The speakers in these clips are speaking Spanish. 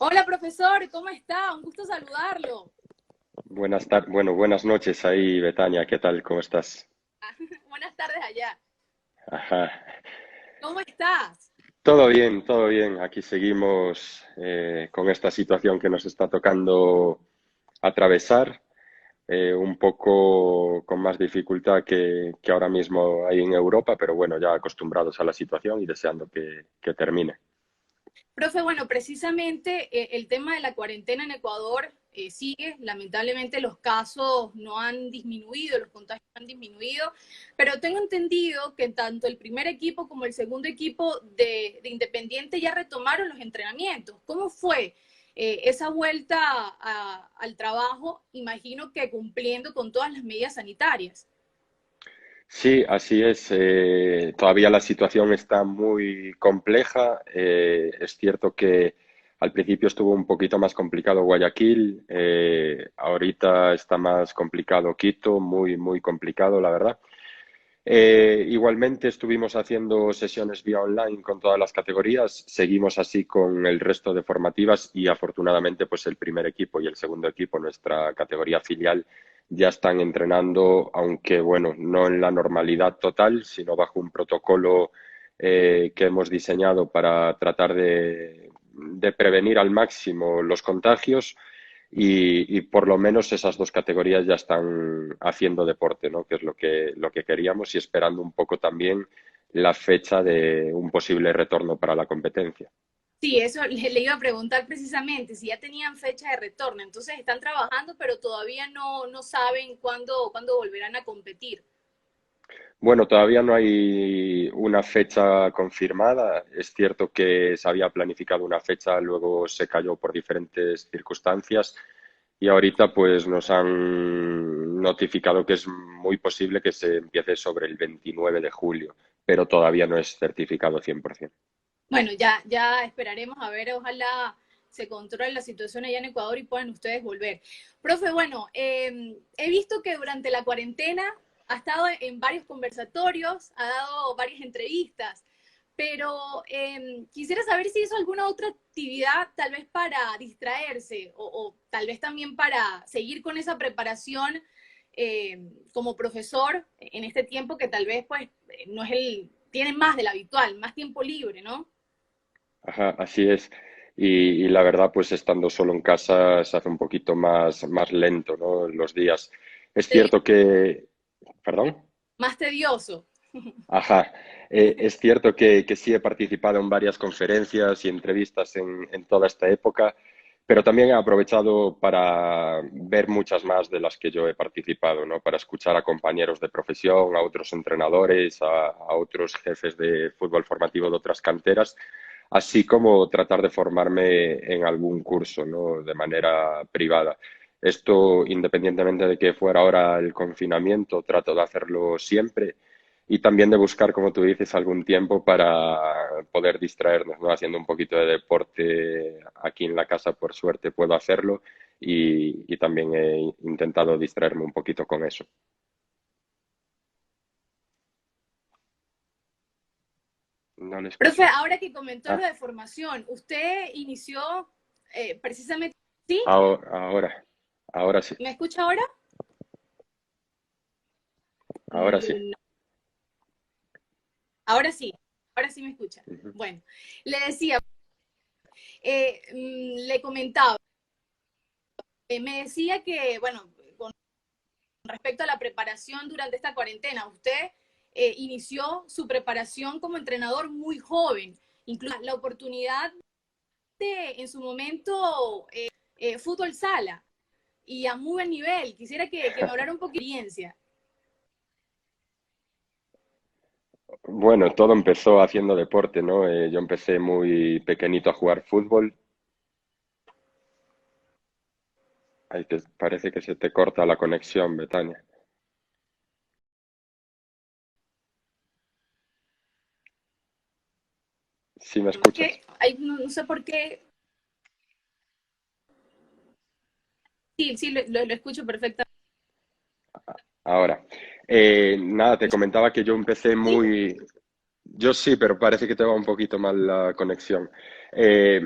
Hola, profesor, ¿cómo está? Un gusto saludarlo. Buenas noches ahí, Betania, ¿qué tal? ¿Cómo estás? Buenas tardes allá. Ajá. ¿Cómo estás? Todo bien. Aquí seguimos con esta situación que nos está tocando atravesar, un poco con más dificultad que ahora mismo hay en Europa, pero bueno, ya acostumbrados a la situación y deseando que termine. Profe, bueno, precisamente el tema de la cuarentena en Ecuador sigue. Lamentablemente los casos no han disminuido, los contagios no han disminuido, pero tengo entendido que tanto el primer equipo como el segundo equipo de Independiente ya retomaron los entrenamientos. ¿Cómo fue esa vuelta al trabajo? Imagino que cumpliendo con todas las medidas sanitarias. Sí, así es. Todavía la situación está muy compleja. Es cierto que al principio estuvo un poquito más complicado Guayaquil. Ahorita está más complicado Quito, muy complicado, la verdad. Igualmente estuvimos haciendo sesiones vía online con todas las categorías. Seguimos así con el resto de formativas y afortunadamente pues el primer equipo y el segundo equipo, nuestra categoría filial, ya están entrenando, aunque bueno, no en la normalidad total, sino bajo un protocolo que hemos diseñado para tratar de prevenir al máximo los contagios y por lo menos esas dos categorías ya están haciendo deporte, ¿no? Que es lo que queríamos y esperando un poco también la fecha de un posible retorno para la competencia. Sí, eso le iba a preguntar precisamente, si ya tenían fecha de retorno, entonces están trabajando, pero todavía no saben cuándo volverán a competir. Bueno, todavía no hay una fecha confirmada. Es cierto que se había planificado una fecha, luego se cayó por diferentes circunstancias y ahorita pues nos han notificado que es muy posible que se empiece sobre el 29 de julio, pero todavía no es certificado 100%. Bueno, ya esperaremos a ver, ojalá se controle la situación allá en Ecuador y puedan ustedes volver. Profe, bueno, he visto que durante la cuarentena ha estado en varios conversatorios, ha dado varias entrevistas, pero quisiera saber si hizo alguna otra actividad tal vez para distraerse o tal vez también para seguir con esa preparación como profesor en este tiempo que tal vez pues no es tiene más del habitual, más tiempo libre, ¿no? Ajá, así es. Y la verdad, pues estando solo en casa se hace un poquito más lento, ¿no? Los días. Es cierto que, perdón. Más tedioso. Ajá, es cierto que sí he participado en varias conferencias y entrevistas en toda esta época, pero también he aprovechado para ver muchas más de las que yo he participado, ¿no? Para escuchar a compañeros de profesión, a otros entrenadores, a otros jefes de fútbol formativo de otras canteras, así como tratar de formarme en algún curso, ¿no? De manera privada. Esto, independientemente de que fuera ahora el confinamiento, trato de hacerlo siempre y también de buscar, como tú dices, algún tiempo para poder distraernos, ¿no? Haciendo un poquito de deporte aquí en la casa, por suerte puedo hacerlo y también he intentado distraerme un poquito con eso. No le Profe, escucho. ahora que comentó lo Ah, de formación, ¿usted inició precisamente, sí? ahora, ahora sí, ¿Me escucha ahora? ahora sí. No, ahora sí me escucha. Ujú. Bueno, le decía, le comentaba, me decía que, bueno, con respecto a la preparación durante esta cuarentena, usted inició su preparación como entrenador muy joven, incluso la oportunidad de, en su momento, fútbol sala y a muy buen nivel. Quisiera que me hablara un poco de experiencia. Bueno, todo empezó haciendo deporte, ¿no? Yo empecé muy pequeñito a jugar fútbol. Ahí parece que se te corta la conexión, Betania. ¿Sí me Es escuchas? que hay, no sé por qué. Sí, sí, lo escucho perfectamente. Ahora, nada, te comentaba que yo empecé ¿Sí? Yo sí, pero parece que te va un poquito mal la conexión. Eh,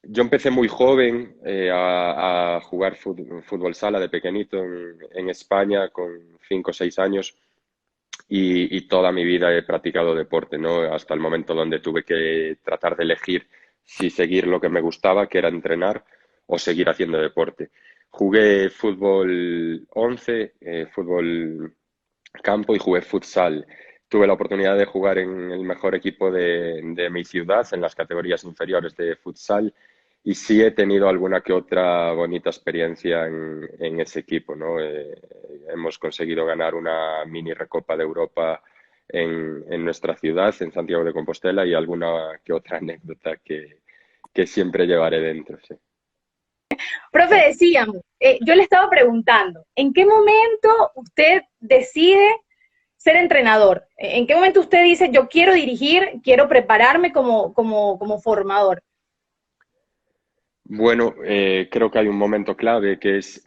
Yo empecé muy joven a jugar fútbol sala de pequeñito en España con 5 o 6 años y toda mi vida he practicado deporte, ¿no? Hasta el momento donde tuve que tratar de elegir si seguir lo que me gustaba, que era entrenar, o seguir haciendo deporte. Jugué fútbol 11, fútbol campo y jugué futsal. Tuve la oportunidad de jugar en el mejor equipo de mi ciudad, en las categorías inferiores de futsal, y sí he tenido alguna que otra bonita experiencia en ese equipo, ¿no? Hemos conseguido ganar una mini Recopa de Europa en nuestra ciudad, en Santiago de Compostela, y alguna que otra anécdota que siempre llevaré dentro, sí. Profe, decíamos, yo le estaba preguntando, ¿en qué momento usted decide ser entrenador? ¿En qué momento usted dice, yo quiero dirigir, quiero prepararme como formador? Bueno, creo que hay un momento clave que es,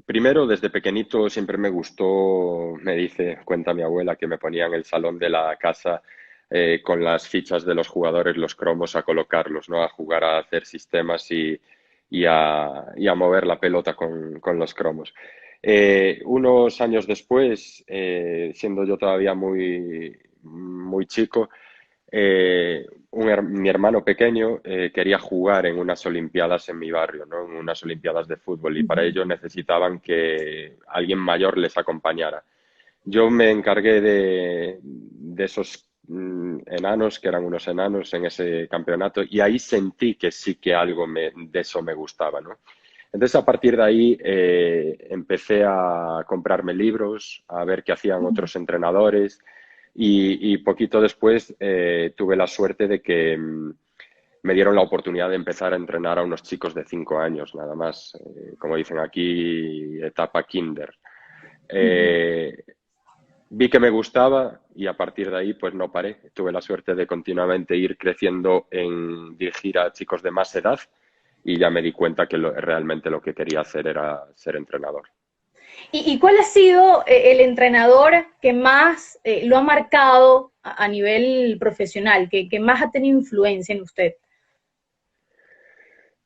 primero, desde pequeñito siempre me gustó, me dice, cuenta mi abuela, que me ponía en el salón de la casa con las fichas de los jugadores, los cromos, a colocarlos, ¿no? A jugar, a hacer sistemas y a mover la pelota con los cromos. Unos años después, siendo yo todavía muy chico, mi hermano pequeño quería jugar en unas olimpiadas en mi barrio, ¿no? En unas olimpiadas de fútbol, y para ello necesitaban que alguien mayor les acompañara. Yo me encargué de esos enanos, que eran unos enanos en ese campeonato, y ahí sentí que sí que algo de eso me gustaba, ¿no? Entonces, a partir de ahí, empecé a comprarme libros, a ver qué hacían otros entrenadores, y poquito después tuve la suerte de que me dieron la oportunidad de empezar a entrenar a unos chicos de 5 años, nada más, como dicen aquí, etapa kinder. Eh, Vi que me gustaba y a partir de ahí pues no paré. Tuve la suerte de continuamente ir creciendo en dirigir a chicos de más edad y ya me di cuenta que realmente lo que quería hacer era ser entrenador. ¿Y cuál ha sido el entrenador que más lo ha marcado a nivel profesional, que más ha tenido influencia en usted?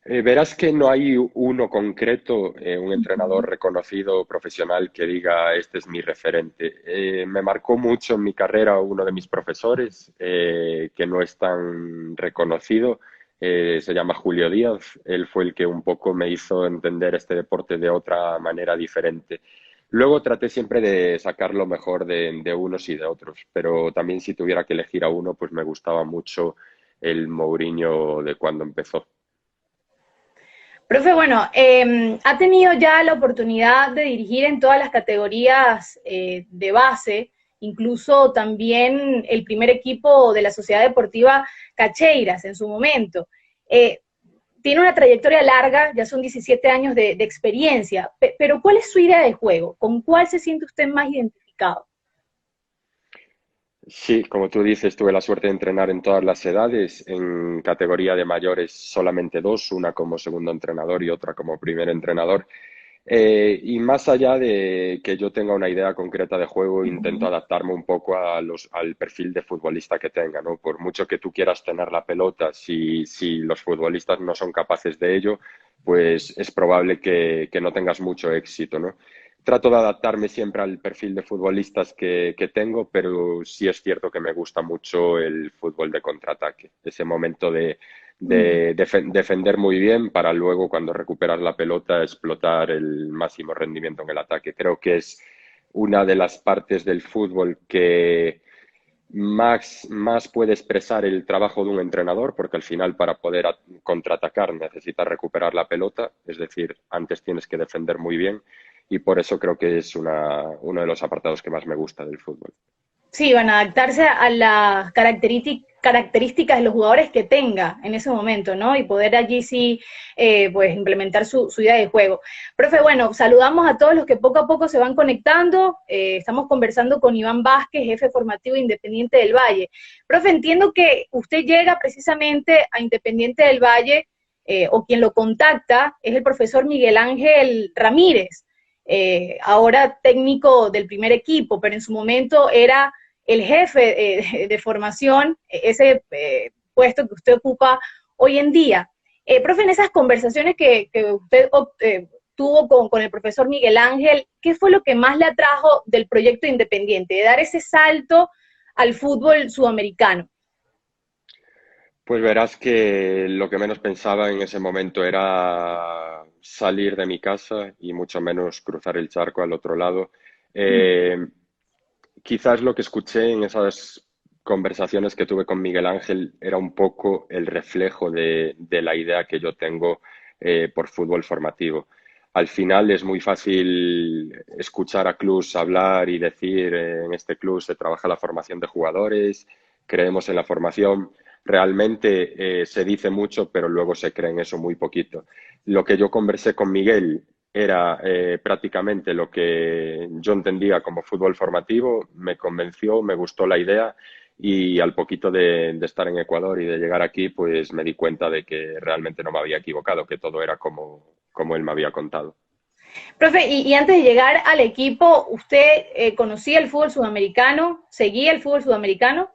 Verás que no hay uno concreto, un entrenador reconocido profesional que diga este es mi referente. Me marcó mucho en mi carrera uno de mis profesores, que no es tan reconocido, se llama Julio Díaz. Él fue el que un poco me hizo entender este deporte de otra manera diferente. Luego traté siempre de sacar lo mejor de unos y de otros, pero también si tuviera que elegir a uno, pues me gustaba mucho el Mourinho de cuando empezó. Profe, bueno, ha tenido ya la oportunidad de dirigir en todas las categorías de base, incluso también el primer equipo de la Sociedad Deportiva Cacheiras en su momento. Eh, Tiene una trayectoria larga, ya son 17 años de experiencia, pero ¿cuál es su idea de juego? ¿Con cuál se siente usted más identificado? Sí, como tú dices, tuve la suerte de entrenar en todas las edades. En categoría de mayores solamente dos, una como segundo entrenador y otra como primer entrenador. Y más allá de que yo tenga una idea concreta de juego, intento adaptarme un poco al perfil de futbolista que tenga, ¿no? Por mucho que tú quieras tener la pelota, si los futbolistas no son capaces de ello, pues es probable que no tengas mucho éxito, ¿no? Trato de adaptarme siempre al perfil de futbolistas que tengo, pero sí es cierto que me gusta mucho el fútbol de contraataque, ese momento de defender muy bien para luego, cuando recuperas la pelota, explotar el máximo rendimiento en el ataque. Creo que es una de las partes del fútbol que más puede expresar el trabajo de un entrenador, porque al final, para poder contraatacar, necesitas recuperar la pelota, es decir, antes tienes que defender muy bien, y por eso creo que es uno de los apartados que más me gusta del fútbol. Sí, van a adaptarse a las características de los jugadores que tenga en ese momento, ¿no? Y poder allí sí, pues, implementar su idea de juego. Profe, bueno, saludamos a todos los que poco a poco se van conectando. Estamos conversando con Iván Vázquez, jefe formativo de Independiente del Valle. Profe, entiendo que usted llega precisamente a Independiente del Valle, o quien lo contacta es el profesor Miguel Ángel Ramírez, ahora técnico del primer equipo, pero en su momento era el jefe de formación, ese puesto que usted ocupa hoy en día. Profe, en esas conversaciones que usted tuvo con el profesor Miguel Ángel, ¿qué fue lo que más le atrajo del proyecto Independiente, de dar ese salto al fútbol sudamericano? Pues verás que lo que menos pensaba en ese momento era salir de mi casa y mucho menos cruzar el charco al otro lado. Eh, Quizás lo que escuché en esas conversaciones que tuve con Miguel Ángel era un poco el reflejo de la idea que yo tengo por fútbol formativo. Al final es muy fácil escuchar a clubs hablar y decir en este club se trabaja la formación de jugadores, creemos en la formación. Realmente se dice mucho, pero luego se cree en eso muy poquito. Lo que yo conversé con Miguel era prácticamente lo que yo entendía como fútbol formativo, me convenció, me gustó la idea y al poquito de estar en Ecuador y de llegar aquí, pues me di cuenta de que realmente no me había equivocado, que todo era como él me había contado. Profe, y antes de llegar al equipo, ¿usted conocía el fútbol sudamericano? ¿Seguía el fútbol sudamericano?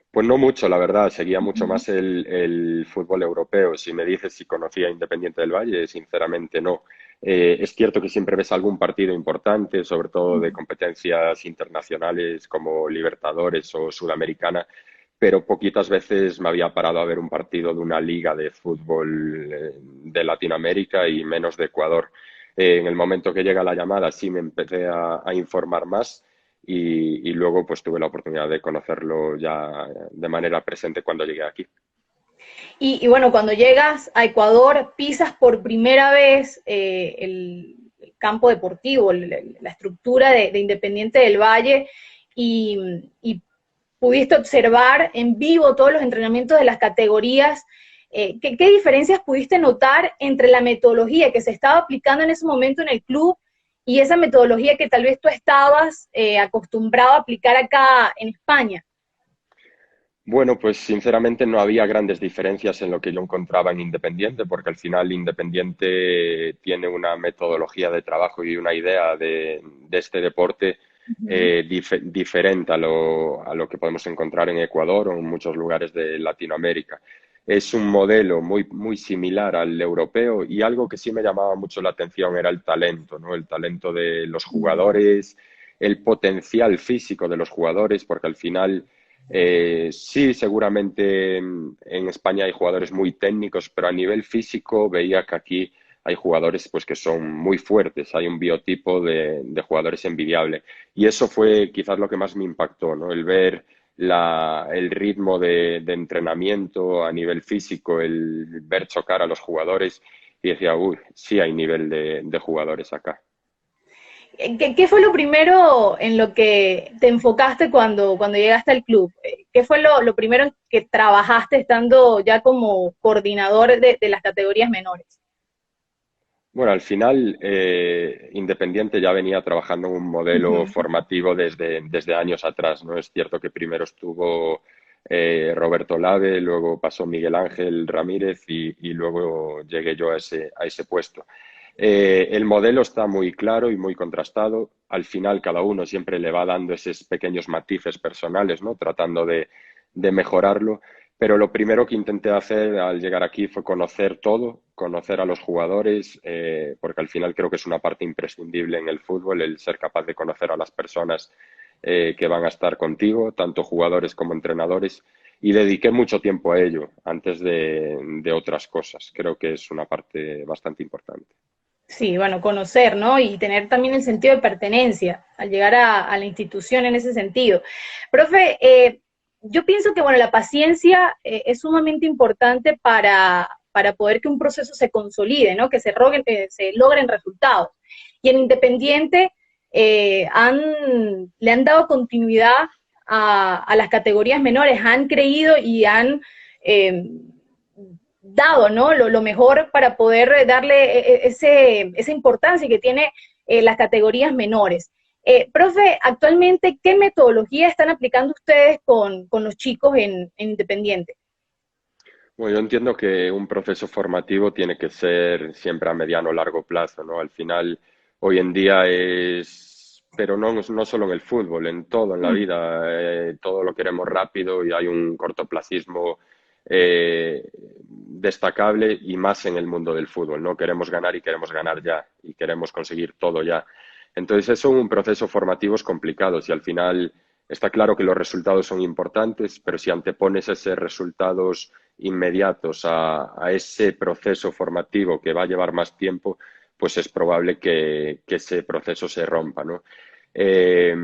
Pues no mucho, la verdad, seguía mucho más el fútbol europeo. Si me dices si conocía Independiente del Valle, sinceramente no. Es cierto que siempre ves algún partido importante, sobre todo de competencias internacionales como Libertadores o Sudamericana, pero poquitas veces me había parado a ver un partido de una liga de fútbol de Latinoamérica y menos de Ecuador. En el momento que llega la llamada sí me empecé a informar más y luego pues tuve la oportunidad de conocerlo ya de manera presente cuando llegué aquí. Y bueno, cuando llegas a Ecuador, pisas por primera vez el campo deportivo, la estructura de Independiente del Valle y pudiste observar en vivo todos los entrenamientos de las categorías. ¿Qué diferencias pudiste notar entre la metodología que se estaba aplicando en ese momento en el club y esa metodología que tal vez tú estabas acostumbrado a aplicar acá en España? Bueno, pues sinceramente no había grandes diferencias en lo que yo encontraba en Independiente, porque al final Independiente tiene una metodología de trabajo y una idea de este deporte diferente a lo que podemos encontrar en Ecuador o en muchos lugares de Latinoamérica. Es un modelo muy, muy similar al europeo y algo que sí me llamaba mucho la atención era el talento, ¿no? El talento de los jugadores, el potencial físico de los jugadores, porque al final sí, seguramente en España hay jugadores muy técnicos, pero a nivel físico veía que aquí hay jugadores pues, que son muy fuertes, hay un biotipo de jugadores envidiable. Y eso fue quizás lo que más me impactó, ¿no? El ver el ritmo de entrenamiento a nivel físico, el ver chocar a los jugadores y decía, uy, sí hay nivel de jugadores acá. ¿Qué fue lo primero en lo que te enfocaste cuando llegaste al club? ¿Qué fue lo primero que trabajaste estando ya como coordinador de las categorías menores? Bueno, al final, Independiente ya venía trabajando en un modelo Ujú. formativo desde años atrás, ¿no? Es cierto que primero estuvo Roberto Lave, luego pasó Miguel Ángel Ramírez y luego llegué yo a ese puesto. El modelo está muy claro y muy contrastado. Al final, cada uno siempre le va dando esos pequeños matices personales, ¿no? Tratando de mejorarlo. Pero lo primero que intenté hacer al llegar aquí fue conocer todo, conocer a los jugadores, porque al final creo que es una parte imprescindible en el fútbol, el ser capaz de conocer a las personas que van a estar contigo, tanto jugadores como entrenadores, y dediqué mucho tiempo a ello antes de otras cosas. Creo que es una parte bastante importante. Sí, bueno, conocer, ¿no? Y tener también el sentido de pertenencia al llegar a la institución en ese sentido. Profe, yo pienso que, bueno, la paciencia es sumamente importante para poder que un proceso se consolide, ¿no? Que se logren resultados. Y en Independiente le han dado continuidad a las categorías menores, han creído y han eh, dado, ¿no? Lo mejor para poder darle esa importancia que tiene las categorías menores. Profe, actualmente, ¿qué metodología están aplicando ustedes con los chicos en Independiente? Bueno, yo entiendo que un proceso formativo tiene que ser siempre a mediano o largo plazo, ¿no? Al final, hoy en día pero no solo en el fútbol, en todo en la Mm, vida, todo lo queremos rápido y hay un cortoplacismo destacable y más en el mundo del fútbol, ¿no? Queremos ganar y queremos ganar ya y queremos conseguir todo ya. Entonces, son un proceso formativos complicados y al final está claro que los resultados son importantes, pero si antepones esos resultados inmediatos a ese proceso formativo que va a llevar más tiempo, pues es probable que ese proceso se rompa, ¿no? Eh,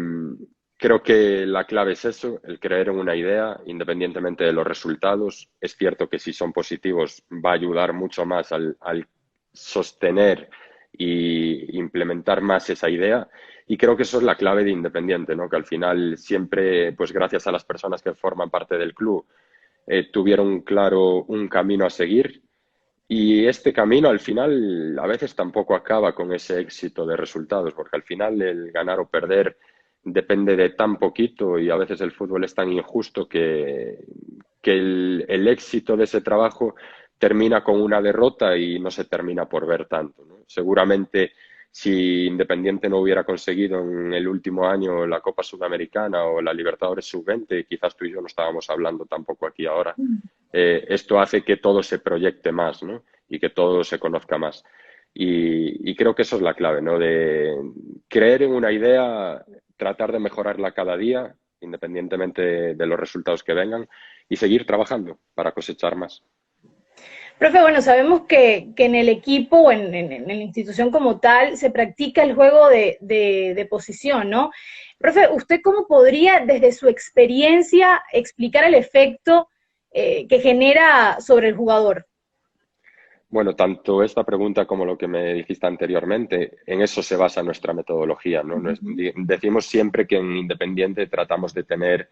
Creo que la clave es eso, el creer en una idea, independientemente de los resultados. Es cierto que si son positivos va a ayudar mucho más al sostener y implementar más esa idea. Y creo que eso es la clave de Independiente, ¿no? Que al final siempre, pues gracias a las personas que forman parte del club, tuvieron claro un camino a seguir. Y este camino al final a veces tampoco acaba con ese éxito de resultados, porque al final el ganar o perder depende de tan poquito y a veces el fútbol es tan injusto que el éxito de ese trabajo termina con una derrota y no se termina por ver tanto, ¿no? Seguramente si Independiente no hubiera conseguido en el último año la Copa Sudamericana o la Libertadores Sub-20, quizás tú y yo no estábamos hablando tampoco aquí ahora. Esto hace que todo se proyecte más, ¿no? Y que todo se conozca más. Y creo que eso es la clave, ¿no? De creer en una idea, tratar de mejorarla cada día, independientemente de los resultados que vengan, y seguir trabajando para cosechar más. Profe, bueno, sabemos que en el equipo o en la institución como tal se practica el juego de posición, ¿no? Profe, ¿usted cómo podría, desde su experiencia, explicar el efecto que genera sobre el jugador? Bueno, tanto esta pregunta como lo que me dijiste anteriormente, en eso se basa nuestra metodología, ¿no? Decimos siempre que en Independiente tratamos de tener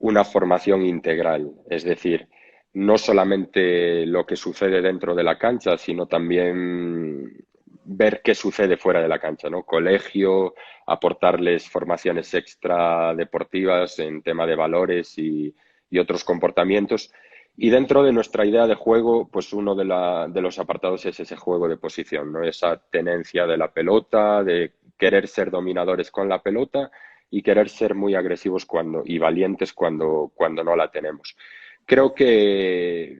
una formación integral, es decir, no solamente lo que sucede dentro de la cancha, sino también ver qué sucede fuera de la cancha, ¿no? Colegio, aportarles formaciones extra deportivas en tema de valores y otros comportamientos. Y dentro de nuestra idea de juego, pues uno de los apartados es ese juego de posición, ¿no? Esa tenencia de la pelota, de querer ser dominadores con la pelota y querer ser muy agresivos y valientes cuando no la tenemos. Creo que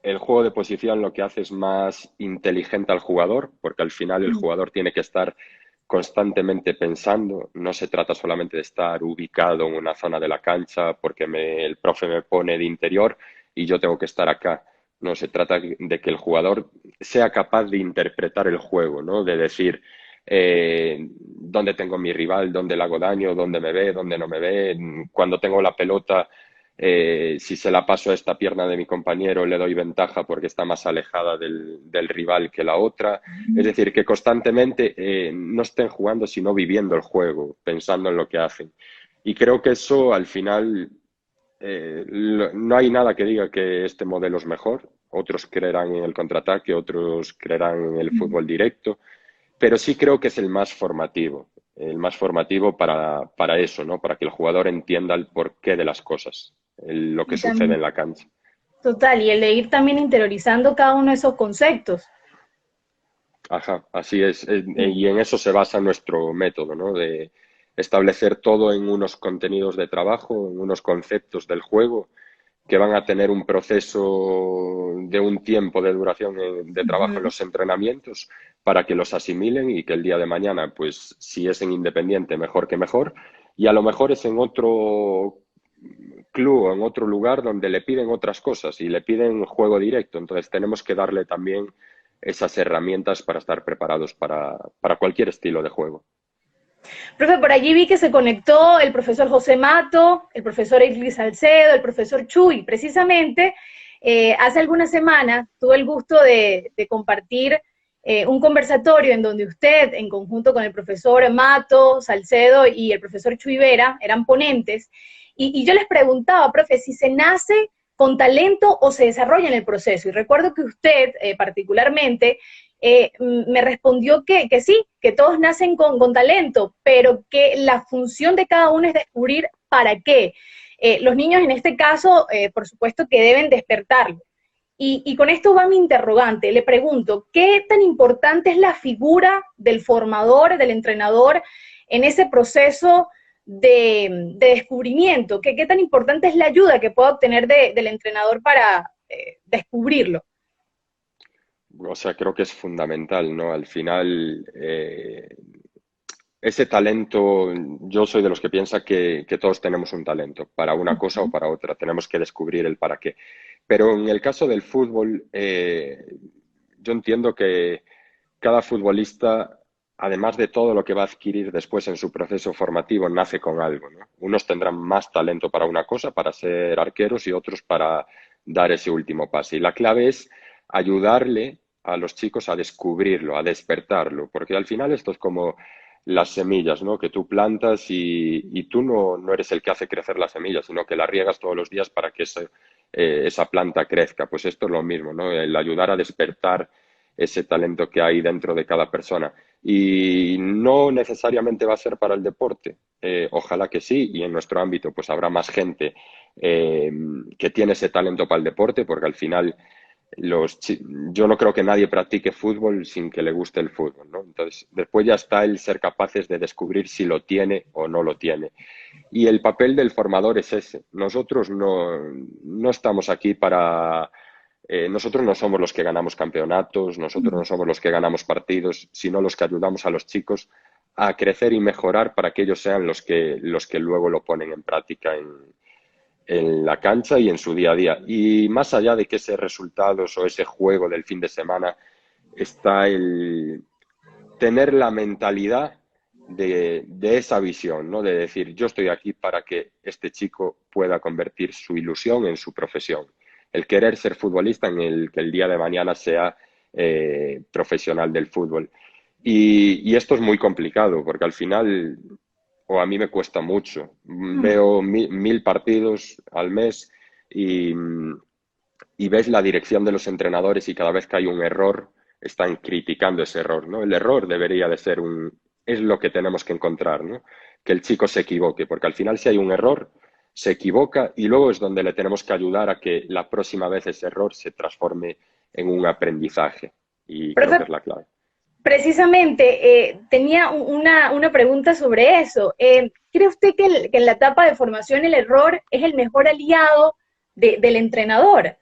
el juego de posición lo que hace es más inteligente al jugador, porque al final el jugador tiene que estar constantemente pensando, no se trata solamente de estar ubicado en una zona de la cancha porque el profe me pone de interior y yo tengo que estar acá. No, se trata de que el jugador sea capaz de interpretar el juego, ¿no? De decir dónde tengo mi rival, dónde le hago daño, dónde me ve, dónde no me ve, cuando tengo la pelota si se la paso a esta pierna de mi compañero, le doy ventaja porque está más alejada del rival que la otra. Es decir, que constantemente no estén jugando, sino viviendo el juego, pensando en lo que hacen. Y creo que eso al final no hay nada que diga que este modelo es mejor. Otros creerán en el contraataque, otros creerán en el fútbol directo, pero sí creo que es el más formativo para eso, ¿no? Para que el jugador entienda el porqué de las cosas, lo que Y sucede también, en la cancha. total, y el de ir también interiorizando cada uno de esos conceptos. Ajá, así es. Y en eso se basa nuestro método, ¿no? De establecer todo en unos contenidos de trabajo, en unos conceptos del juego que van a tener un proceso de un tiempo de duración de trabajo en Ujú. los entrenamientos para que los asimilen y que el día de mañana, pues si es en Independiente, mejor que mejor. Y a lo mejor es en otro club o en otro lugar donde le piden otras cosas y le piden juego directo. Entonces tenemos que darle también esas herramientas para estar preparados para cualquier estilo de juego. Profe, por allí vi que se conectó el profesor José Mato, el profesor Iglis Salcedo, el profesor Chuy. Precisamente, hace algunas semanas tuve el gusto de compartir un conversatorio en donde usted, en conjunto con el profesor Mato, Salcedo y el profesor Chuy Vera, eran ponentes. Y yo les preguntaba, profe, si se nace con talento o se desarrolla en el proceso. Y recuerdo que usted, particularmente, me respondió que sí, que todos nacen con talento, pero que la función de cada uno es descubrir para qué. Los niños en este caso, por supuesto que deben despertarlo. Y con esto va mi interrogante. Le pregunto, ¿qué tan importante es la figura del formador, del entrenador, en ese proceso de descubrimiento? ¿Qué tan importante es la ayuda que pueda obtener del entrenador para descubrirlo? O sea, creo que es fundamental, ¿no? Al final, ese talento, yo soy de los que piensa que todos tenemos un talento, para una cosa o para otra, tenemos que descubrir el para qué. Pero en el caso del fútbol, yo entiendo que cada futbolista, además de todo lo que va a adquirir después en su proceso formativo, nace con algo, ¿no? Unos tendrán más talento para una cosa, para ser arqueros, y otros para dar ese último paso. Y la clave es ayudarle a los chicos a descubrirlo, a despertarlo, porque al final esto es como las semillas, ¿no? Que tú plantas y tú no eres el que hace crecer las semillas, sino que las riegas todos los días para que esa planta crezca. Pues esto es lo mismo, ¿no? El ayudar a despertar ese talento que hay dentro de cada persona. Y no necesariamente va a ser para el deporte. Ojalá que sí, y en nuestro ámbito pues habrá más gente que tiene ese talento para el deporte, porque al final yo no creo que nadie practique fútbol sin que le guste el fútbol, ¿no? Entonces, después ya está el ser capaces de descubrir si lo tiene o no lo tiene. Y el papel del formador es ese. Nosotros no estamos aquí para... nosotros no somos los que ganamos campeonatos, nosotros no somos los que ganamos partidos, sino los que ayudamos a los chicos a crecer y mejorar para que ellos sean los que luego lo ponen en práctica en la cancha y en su día a día. Y más allá de que ese resultados o ese juego del fin de semana, está el tener la mentalidad de esa visión, ¿no? De decir, yo estoy aquí para que este chico pueda convertir su ilusión en su profesión. El querer ser futbolista en el que el día de mañana sea profesional del fútbol. Y esto es muy complicado porque al final, o a mí me cuesta mucho. Veo 1000 partidos al mes y, y ves la dirección de los entrenadores y cada vez que hay un error están criticando ese error, ¿no? El error debería de ser es lo que tenemos que encontrar, ¿no? Que el chico se equivoque, porque al final si hay un error, se equivoca y luego es donde le tenemos que ayudar a que la próxima vez ese error se transforme en un aprendizaje y creo que Profe, es la clave. precisamente, tenía una pregunta sobre eso. ¿Cree usted que en la etapa de formación el error es el mejor aliado del entrenador?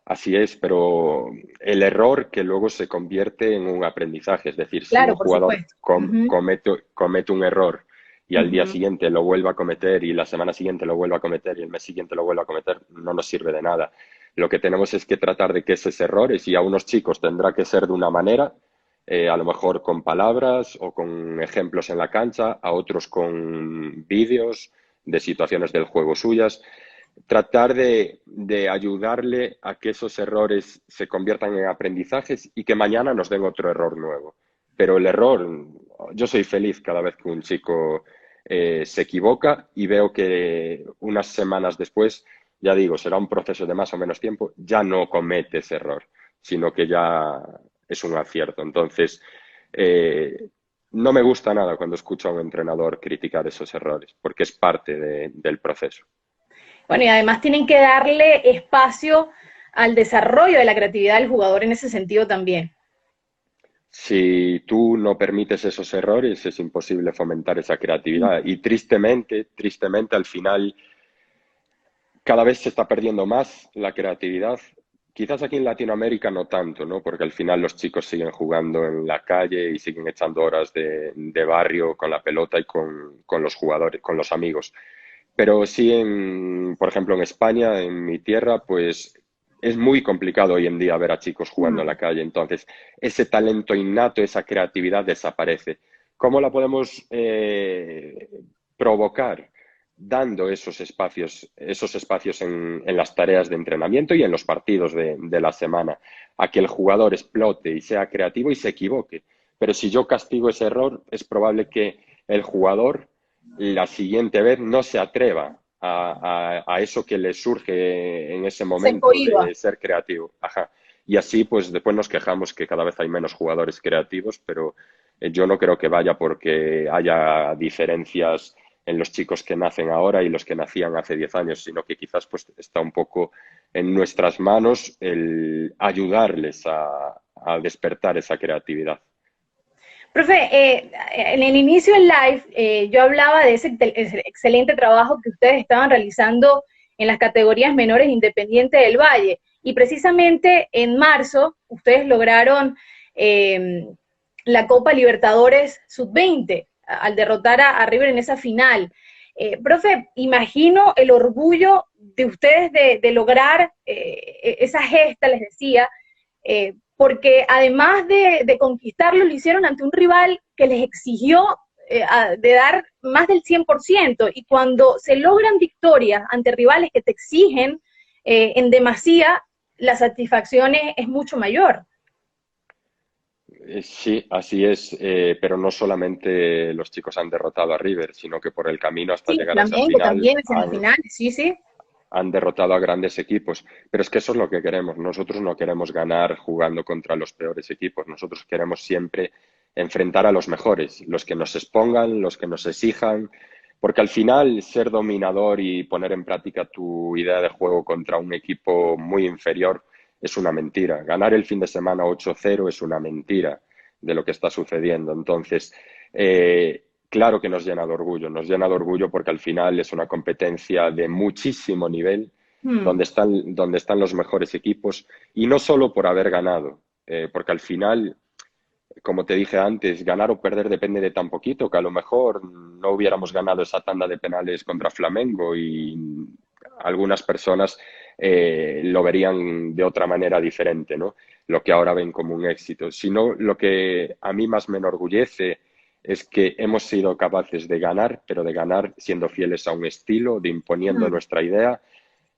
Así es, pero el error que luego se convierte en un aprendizaje, es decir, si un Claro, por jugador supuesto. Ujú, comete un error y al día ujú. siguiente lo vuelve a cometer y la semana siguiente lo vuelve a cometer y el mes siguiente lo vuelve a cometer, no nos sirve de nada. Lo que tenemos es que tratar de que esos errores, y a unos chicos tendrá que ser de una manera, a lo mejor con palabras o con ejemplos en la cancha, a otros con vídeos de situaciones del juego suyas, tratar de ayudarle a que esos errores se conviertan en aprendizajes y que mañana nos den otro error nuevo. Pero el error, yo soy feliz cada vez que un chico se equivoca y veo que unas semanas después, ya digo, será un proceso de más o menos tiempo, ya no comete ese error, sino que ya es un acierto. Entonces, no me gusta nada cuando escucho a un entrenador criticar esos errores, porque es parte del proceso. Bueno, y además tienen que darle espacio al desarrollo de la creatividad del jugador en ese sentido también. Si tú no permites esos errores, es imposible fomentar esa creatividad. Y tristemente, al final, cada vez se está perdiendo más la creatividad. Quizás aquí en Latinoamérica no tanto, ¿no? Porque al final los chicos siguen jugando en la calle y siguen echando horas de barrio con la pelota y con los jugadores, con los amigos. Pero sí, por ejemplo, en España, en mi tierra, pues es muy complicado hoy en día ver a chicos jugando en la calle. Entonces, ese talento innato, esa creatividad desaparece. ¿Cómo la podemos provocar? Dando esos espacios en las tareas de entrenamiento y en los partidos de la semana, a que el jugador explote y sea creativo y se equivoque. Pero si yo castigo ese error, es probable que el jugador la siguiente vez no se atreva a eso que le surge en ese Se momento cohiba. de ser creativo. Ajá. Y así, pues después nos quejamos que cada vez hay menos jugadores creativos, pero yo no creo que vaya porque haya diferencias en los chicos que nacen ahora y los que nacían hace 10 años, sino que quizás pues está un poco en nuestras manos el ayudarles a despertar esa creatividad. Profe, en el inicio del live yo hablaba de ese excelente trabajo que ustedes estaban realizando en las categorías menores independientes del Valle. Y precisamente en marzo ustedes lograron eh, la Copa Libertadores Sub-20 al derrotar a River en esa final. Profe, imagino el orgullo de ustedes de lograr esa gesta, les decía, porque además de conquistarlo, lo hicieron ante un rival que les exigió de dar más del 100%, y cuando se logran victorias ante rivales que te exigen en demasía, la satisfacción es mucho mayor. Sí, así es, pero no solamente los chicos han derrotado a River, sino que por el camino hasta Sí, llegar a esa Flamengo final también en semifinales, sí, sí. han derrotado a grandes equipos. Pero es que eso es lo que queremos. Nosotros no queremos ganar jugando contra los peores equipos. Nosotros queremos siempre enfrentar a los mejores, los que nos expongan, los que nos exijan, porque al final ser dominador y poner en práctica tu idea de juego contra un equipo muy inferior es una mentira. Ganar el fin de semana 8-0 es una mentira de lo que está sucediendo. Entonces, claro que nos llena de orgullo porque al final es una competencia de muchísimo nivel, Hmm. donde están los mejores equipos, y no solo por haber ganado, porque al final, como te dije antes, ganar o perder depende de tan poquito que a lo mejor no hubiéramos ganado esa tanda de penales contra Flamengo y algunas personas lo verían de otra manera diferente, ¿no? Lo que ahora ven como un éxito. Sino lo que a mí más me enorgullece es que hemos sido capaces de ganar, pero de ganar siendo fieles a un estilo, de imponiendo Hmm. nuestra idea,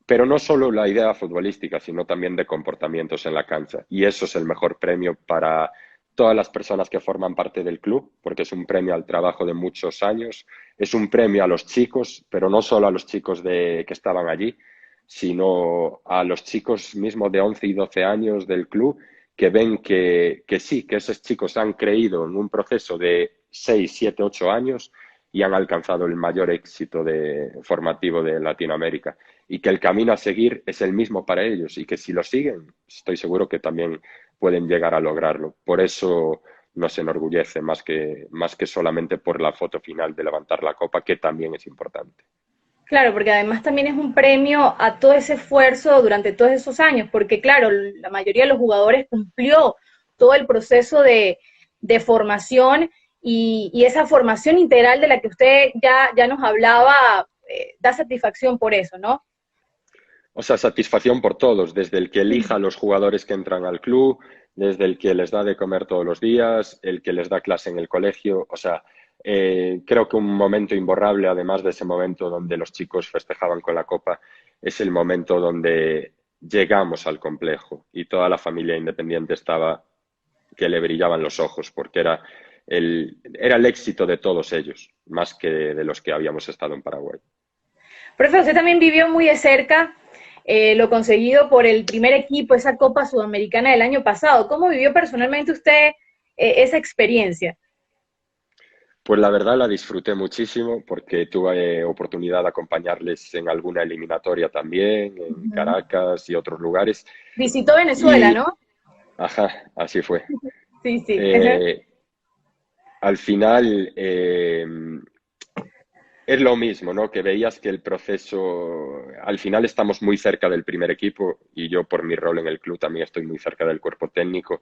pero no solo la idea futbolística, sino también de comportamientos en la cancha. Y eso es el mejor premio para todas las personas que forman parte del club, porque es un premio al trabajo de muchos años, es un premio a los chicos, pero no solo a los chicos que estaban allí, sino a los chicos mismos de 11 y 12 años del club que ven que sí, que esos chicos han creído en un proceso de 6 7 8 años y han alcanzado el mayor éxito formativo de Latinoamérica, y que el camino a seguir es el mismo para ellos y que si lo siguen, estoy seguro que también pueden llegar a lograrlo. Por eso nos enorgullece más que solamente por la foto final de levantar la copa, que también es importante. Claro, porque además también es un premio a todo ese esfuerzo durante todos esos años, porque claro, la mayoría de los jugadores cumplió todo el proceso de formación, y esa formación integral de la que usted ya nos hablaba, da satisfacción por eso, ¿no? O sea, satisfacción por todos, desde el que elija a Mm. los jugadores que entran al club, desde el que les da de comer todos los días, el que les da clase en el colegio. O sea, creo que un momento imborrable, además de ese momento donde los chicos festejaban con la copa, es el momento donde llegamos al complejo y toda la familia independiente estaba que le brillaban los ojos, porque era el éxito de todos ellos, más que de los que habíamos estado en Paraguay. Profe, usted también vivió muy de cerca lo conseguido por el primer equipo, esa Copa Sudamericana del año pasado. ¿Cómo vivió personalmente usted esa experiencia? Pues la verdad la disfruté muchísimo porque tuve oportunidad de acompañarles en alguna eliminatoria también, en Ujú. Caracas y otros lugares. Visitó Venezuela, Y, ¿no? ajá, así fue. Sí, sí. Eh, Al final, es lo mismo, ¿no? Que veías que el proceso, al final estamos muy cerca del primer equipo y yo por mi rol en el club también estoy muy cerca del cuerpo técnico,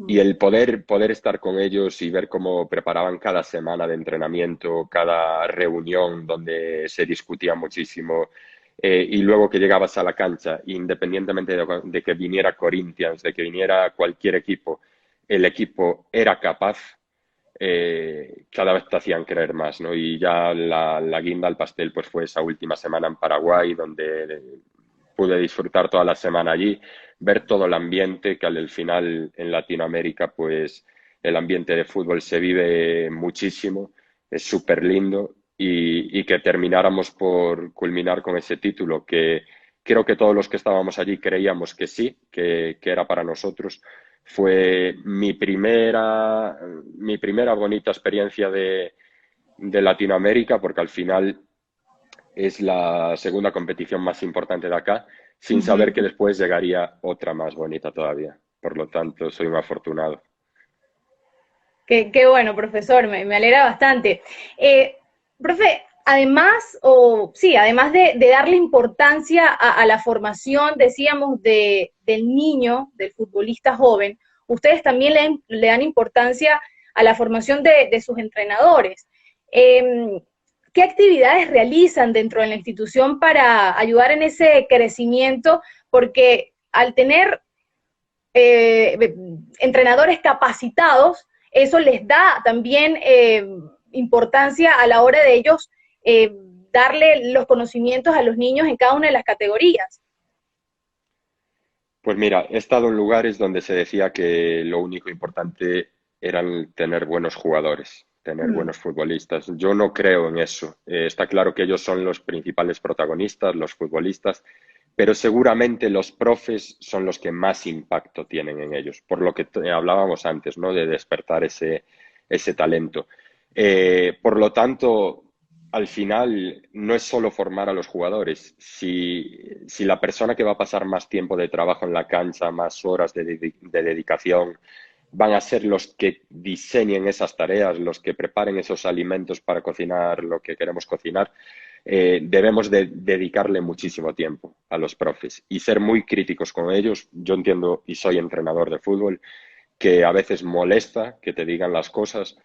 y el poder estar con ellos y ver cómo preparaban cada semana de entrenamiento, cada reunión donde se discutía muchísimo, y luego que llegabas a la cancha, independientemente de que viniera Corinthians, de que viniera cualquier equipo, el equipo era capaz, cada vez te hacían creer más, ¿no? Y ya la guinda al pastel pues fue esa última semana en Paraguay, donde pude disfrutar toda la semana allí, ver todo el ambiente, que al final en Latinoamérica pues el ambiente de fútbol se vive muchísimo, es súper lindo, y que termináramos por culminar con ese título, que creo que todos los que estábamos allí creíamos que sí, que era para nosotros. Fue mi primera bonita experiencia de Latinoamérica, porque al final es la segunda competición más importante de acá, sin saber que Ujú. después llegaría otra más bonita todavía. Por lo tanto, soy un afortunado. Qué bueno, profesor, me alegra bastante. Profe, además, o sí, además de darle importancia a la formación, decíamos, del niño, del futbolista joven, ustedes también le dan importancia a la formación de sus entrenadores. Eh, ¿Qué actividades realizan dentro de la institución para ayudar en ese crecimiento? Porque al tener entrenadores capacitados, eso les da también importancia a la hora de ellos darle los conocimientos a los niños en cada una de las categorías. Pues mira, he estado en lugares donde se decía que lo único importante era tener buenos jugadores, tener Mm. buenos futbolistas. Yo no creo en eso. Está claro que ellos son los principales protagonistas, los futbolistas, pero seguramente los profes son los que más impacto tienen en ellos, por lo que hablábamos antes, ¿no? De despertar ese talento. Por lo tanto, al final no es solo formar a los jugadores. Si la persona que va a pasar más tiempo de trabajo en la cancha, más horas de dedicación, van a ser los que diseñen esas tareas, los que preparen esos alimentos para cocinar lo que queremos cocinar, debemos de dedicarle muchísimo tiempo a los profes y ser muy críticos con ellos. Yo entiendo y soy entrenador de fútbol que a veces molesta que te digan las cosas,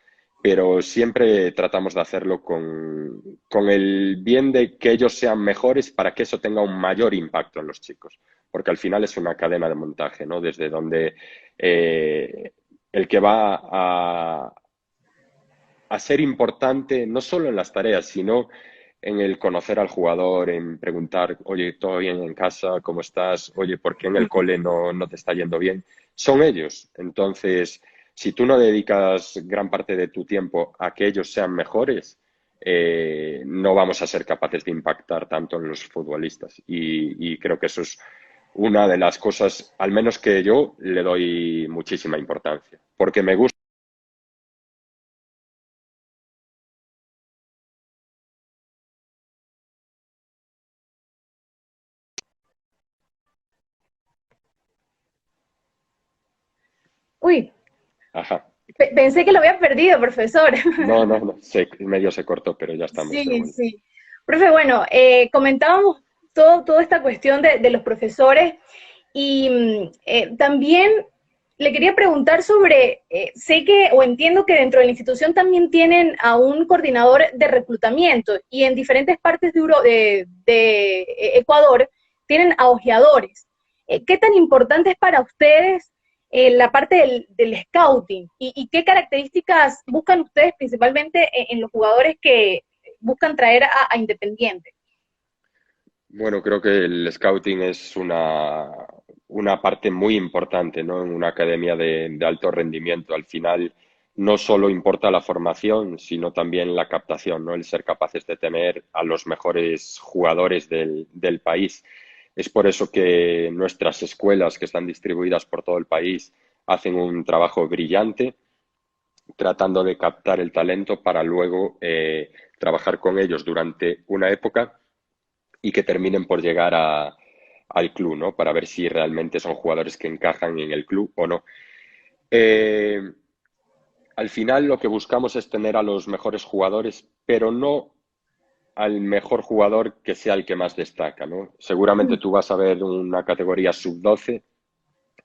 pero siempre tratamos de hacerlo con el bien de que ellos sean mejores para que eso tenga un mayor impacto en los chicos, porque al final es una cadena de montaje, ¿no? Desde donde el que va a ser importante no solo en las tareas, sino en el conocer al jugador, en preguntar, oye, ¿todo bien en casa? ¿Cómo estás? Oye, ¿por qué en el cole no te está yendo bien? Son ellos. Entonces, si tú no dedicas gran parte de tu tiempo a que ellos sean mejores, no vamos a ser capaces de impactar tanto en los futbolistas. Y creo que eso es una de las cosas, al menos que yo le doy muchísima importancia, porque me gusta. Uy, Ajá. pensé que lo había perdido, profesor. No, medio se cortó, pero ya estamos de Sí, vuelta. sí. Profe, bueno, comentábamos toda esta cuestión de los profesores y también le quería preguntar sobre, sé que o entiendo que dentro de la institución también tienen a un coordinador de reclutamiento y en diferentes partes de Ecuador tienen a ojeadores. ¿Qué tan importante es para ustedes la parte del scouting y qué características buscan ustedes principalmente en los jugadores que buscan traer a Independiente? Bueno, creo que el scouting es una parte muy importante, ¿no? En una academia de alto rendimiento. Al final, no solo importa la formación, sino también la captación, ¿no? El ser capaces de tener a los mejores jugadores del país. Es por eso que nuestras escuelas, que están distribuidas por todo el país, hacen un trabajo brillante tratando de captar el talento para luego trabajar con ellos durante una época y que terminen por llegar al club, ¿no? Para ver si realmente son jugadores que encajan en el club o no. Eh, Al final lo que buscamos es tener a los mejores jugadores, pero no al mejor jugador que sea el que más destaca, ¿no? Seguramente tú vas a ver una categoría sub-12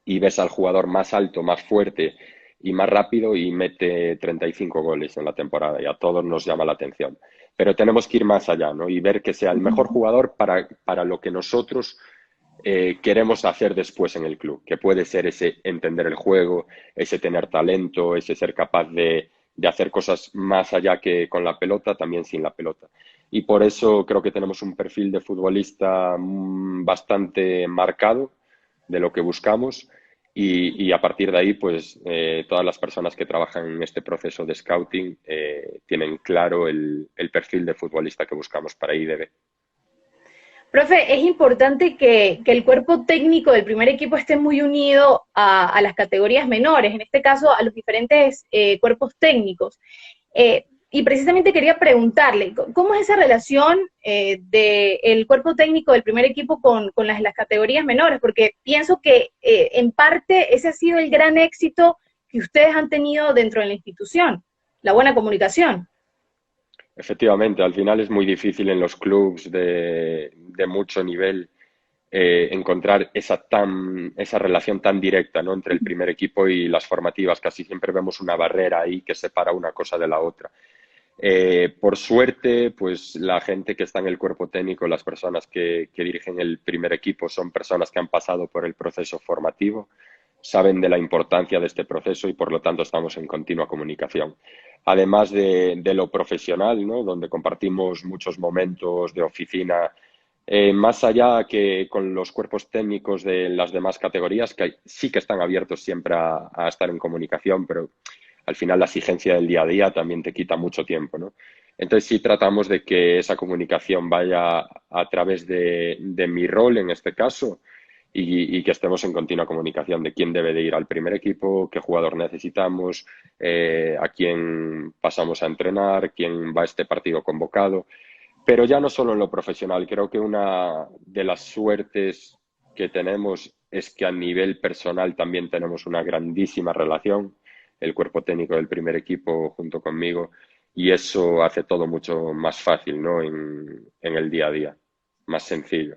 y ves al jugador más alto, más fuerte y más rápido y mete 35 goles en la temporada y a todos nos llama la atención. Pero tenemos que ir más allá, ¿no? Y ver que sea el mejor jugador para lo que nosotros queremos hacer después en el club, que puede ser ese entender el juego, ese tener talento, ese ser capaz de hacer cosas más allá que con la pelota, también sin la pelota. Y por eso creo que tenemos un perfil de futbolista bastante marcado de lo que buscamos y a partir de ahí, pues todas las personas que trabajan en este proceso de scouting tienen claro el perfil de futbolista que buscamos para IDB. Profe, es importante que el cuerpo técnico del primer equipo esté muy unido a las categorías menores, en este caso a los diferentes cuerpos técnicos. Y precisamente quería preguntarle, ¿cómo es esa relación del cuerpo técnico del primer equipo con las categorías menores? Porque pienso que en parte ese ha sido el gran éxito que ustedes han tenido dentro de la institución, la buena comunicación. Efectivamente, al final es muy difícil en los clubs de mucho nivel encontrar esa relación tan directa, ¿no? Entre el primer equipo y las formativas. Casi siempre vemos una barrera ahí que separa una cosa de la otra. Por suerte, pues la gente que está en el cuerpo técnico, las personas que dirigen el primer equipo, son personas que han pasado por el proceso formativo, saben de la importancia de este proceso y por lo tanto estamos en continua comunicación. Además de lo profesional, ¿no? Donde compartimos muchos momentos de oficina, más allá que con los cuerpos técnicos de las demás categorías, que sí que están abiertos siempre a estar en comunicación, pero al final la exigencia del día a día también te quita mucho tiempo, ¿no? Entonces sí tratamos de que esa comunicación vaya a través de mi rol en este caso y que estemos en continua comunicación de quién debe de ir al primer equipo, qué jugador necesitamos, a quién pasamos a entrenar, quién va a este partido convocado. Pero ya no solo en lo profesional, creo que una de las suertes que tenemos es que a nivel personal también tenemos una grandísima relación, el cuerpo técnico del primer equipo junto conmigo, y eso hace todo mucho más fácil, ¿no? En el día a día, más sencillo.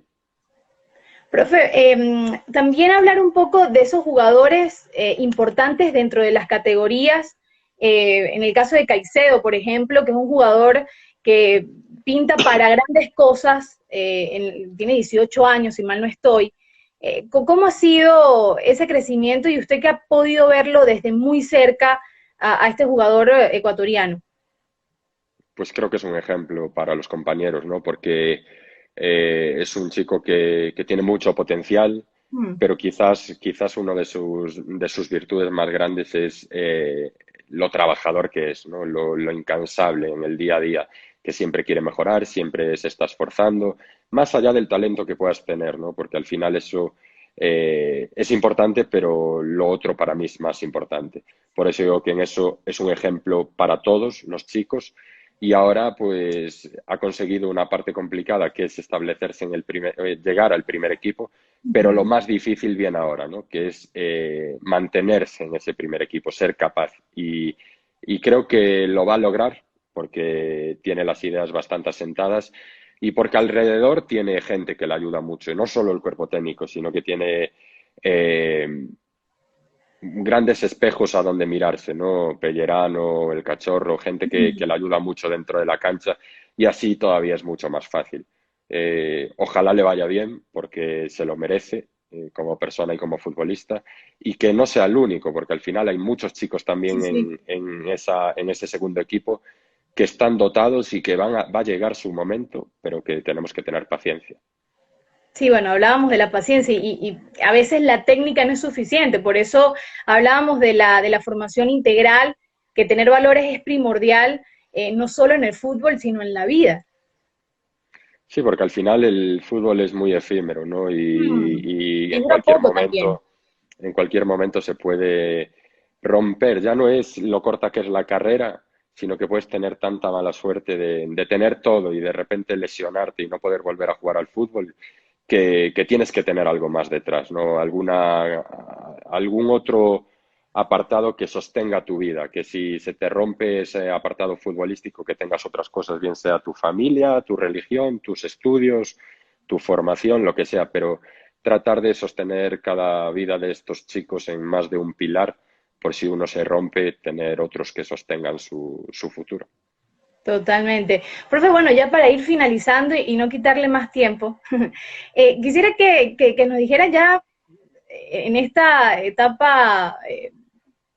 Profe, también hablar un poco de esos jugadores importantes dentro de las categorías. En el caso de Caicedo, por ejemplo, que es un jugador que pinta para grandes cosas, tiene 18 años, si mal no estoy. ¿Cómo ha sido ese crecimiento y usted que ha podido verlo desde muy cerca a este jugador ecuatoriano? Pues creo que es un ejemplo para los compañeros, ¿no? Porque es un chico que tiene mucho potencial, Mm. pero quizás uno de sus virtudes más grandes es lo trabajador que es, ¿no? Lo incansable en el día a día, que siempre quiere mejorar, siempre se está esforzando, más allá del talento que puedas tener, ¿no? Porque al final eso es importante, pero lo otro para mí es más importante. Por eso digo que en eso es un ejemplo para todos los chicos y ahora pues ha conseguido una parte complicada que es establecerse en llegar al primer equipo, pero lo más difícil viene ahora, ¿no? Que es mantenerse en ese primer equipo, ser capaz. Y creo que lo va a lograr porque tiene las ideas bastante asentadas y porque alrededor tiene gente que le ayuda mucho, y no solo el cuerpo técnico, sino que tiene grandes espejos a donde mirarse, ¿no? Pellerano, el cachorro, gente que le ayuda mucho dentro de la cancha y así todavía es mucho más fácil. Ojalá le vaya bien porque se lo merece como persona y como futbolista y que no sea el único porque al final hay muchos chicos Sí, también sí. en ese segundo equipo que están dotados y que va a llegar su momento, pero que tenemos que tener paciencia. Sí, bueno, hablábamos de la paciencia y a veces la técnica no es suficiente, por eso hablábamos de la formación integral, que tener valores es primordial, no solo en el fútbol, sino en la vida. Sí, porque al final el fútbol es muy efímero, ¿no? Mm. Y Y dura poco también. en cualquier momento se puede romper. Ya no es lo corta que es la carrera, sino que puedes tener tanta mala suerte de tener todo y de repente lesionarte y no poder volver a jugar al fútbol, que tienes que tener algo más detrás, ¿no? Algún otro apartado que sostenga tu vida, que si se te rompe ese apartado futbolístico, que tengas otras cosas, bien sea tu familia, tu religión, tus estudios, tu formación, lo que sea, pero tratar de sostener cada vida de estos chicos en más de un pilar, por si uno se rompe, tener otros que sostengan su futuro. Totalmente. Profe, bueno, ya para ir finalizando y no quitarle más tiempo, quisiera que nos dijera ya en esta etapa,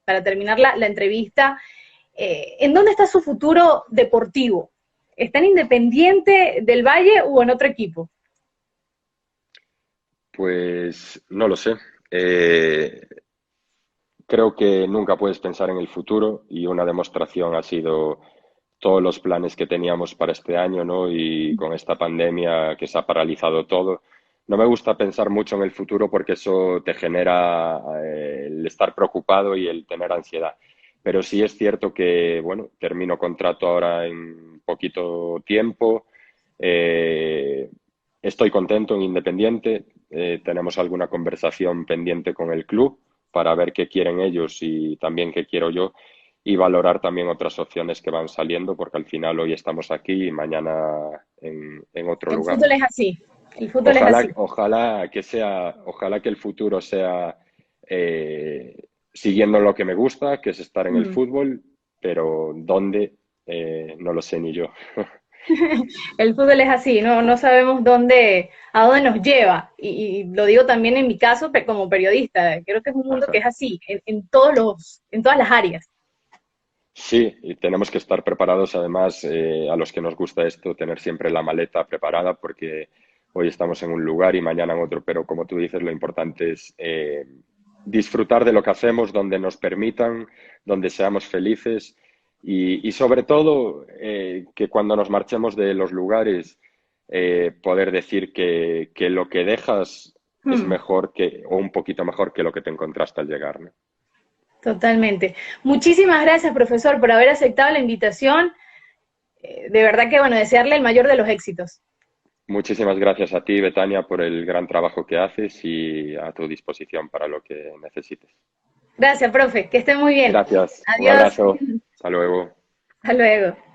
para terminar la entrevista, ¿en dónde está su futuro deportivo? ¿Está en Independiente del Valle o en otro equipo? Pues no lo sé. Eh, Creo que nunca puedes pensar en el futuro y una demostración ha sido todos los planes que teníamos para este año, ¿no? Y con esta pandemia que se ha paralizado todo. No me gusta pensar mucho en el futuro porque eso te genera el estar preocupado y el tener ansiedad. Pero sí es cierto que, bueno, termino contrato ahora en poquito tiempo. Eh, Estoy contento en Independiente. Tenemos alguna conversación pendiente con el club para ver qué quieren ellos y también qué quiero yo y valorar también otras opciones que van saliendo, porque al final hoy estamos aquí y mañana en otro El lugar. fútbol es así, el fútbol es así. Ojalá que el futuro sea siguiendo lo que me gusta, que es estar en el Mm. fútbol, pero dónde, no lo sé ni yo. El fútbol es así, no sabemos a dónde nos lleva. Y lo digo también en mi caso como periodista. Creo que es un mundo que Ajá. es así, en todas las áreas. Sí, y tenemos que estar preparados, además, a los que nos gusta esto, tener siempre la maleta preparada, porque hoy estamos en un lugar y mañana en otro, pero como tú dices, lo importante es disfrutar de lo que hacemos, donde nos permitan, donde seamos felices y sobre todo, que cuando nos marchemos de los lugares, poder decir que lo que dejas es Mm, mejor o un poquito mejor que lo que te encontraste al llegar, ¿no? totalmente. Muchísimas gracias, profesor, por haber aceptado la invitación. De verdad que, bueno, desearle el mayor de los éxitos. Muchísimas gracias a ti, Betania, por el gran trabajo que haces y a tu disposición para lo que necesites. Gracias, profe, que esté muy bien. Gracias, un Adiós. abrazo, hasta luego. Hasta luego.